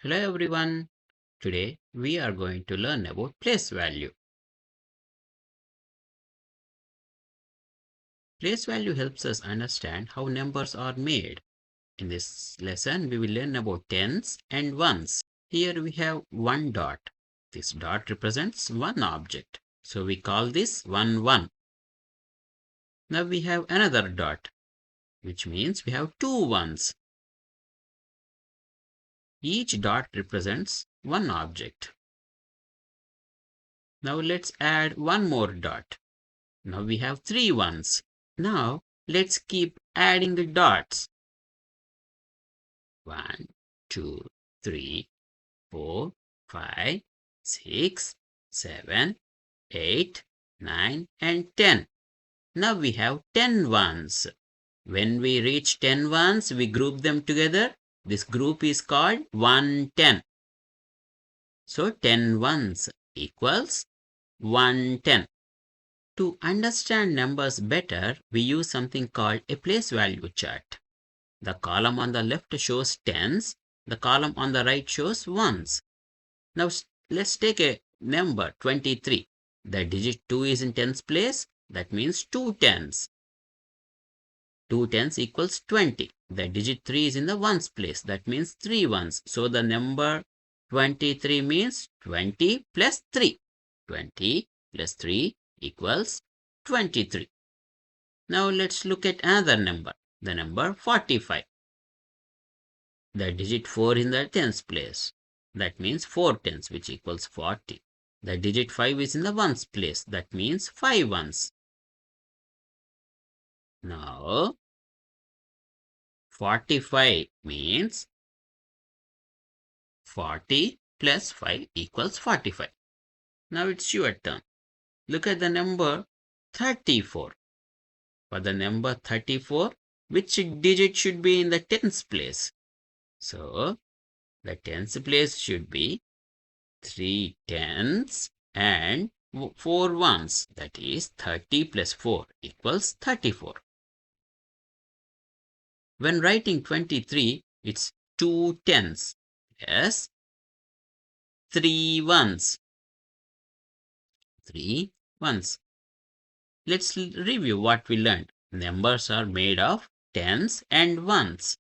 Hello everyone. Today we are going to learn about place value. Place value helps us understand how numbers are made. In this lesson we will learn about tens and ones. Here we have one dot. This dot represents one object. So we call this 1 1. Now we have another dot, which means we have two ones. Each dot represents one object. Now let's add one more dot. Now we have three ones. Now let's keep adding the dots. 1, 2, 3, 4, 5, 6, 7, 8, 9 and 10. Now we have 10 ones. When we reach 10 ones, we group them together. This group is called 110. So 10 ones equals 110. To understand numbers better, we use something called a place value chart. The column on the left shows tens, the column on the right shows ones. Now let's take a number 23. The digit 2 is in tens place, that means 2 tens. 2 tens equals 20. The digit 3 is in the ones place, that means 3 ones. So the number 23 means 20 plus 3. 20 plus 3 equals 23. Now let's look at another number, the number 45. The digit 4 in the tens place, that means 4 tens, which equals 40. The digit 5 is in the ones place, that means 5 ones. Now 45 means 40 plus 5 equals 45. Now it's your turn. Look at the number 34. For the number 34, which digit should be in the tens place? So the tens place should be 3 tens and 4 ones. That is 30 plus 4 equals 34. When writing 23, it's 2 tens. Yes. 3 ones. 3 ones. Let's review what we learned. Numbers are made of tens and ones.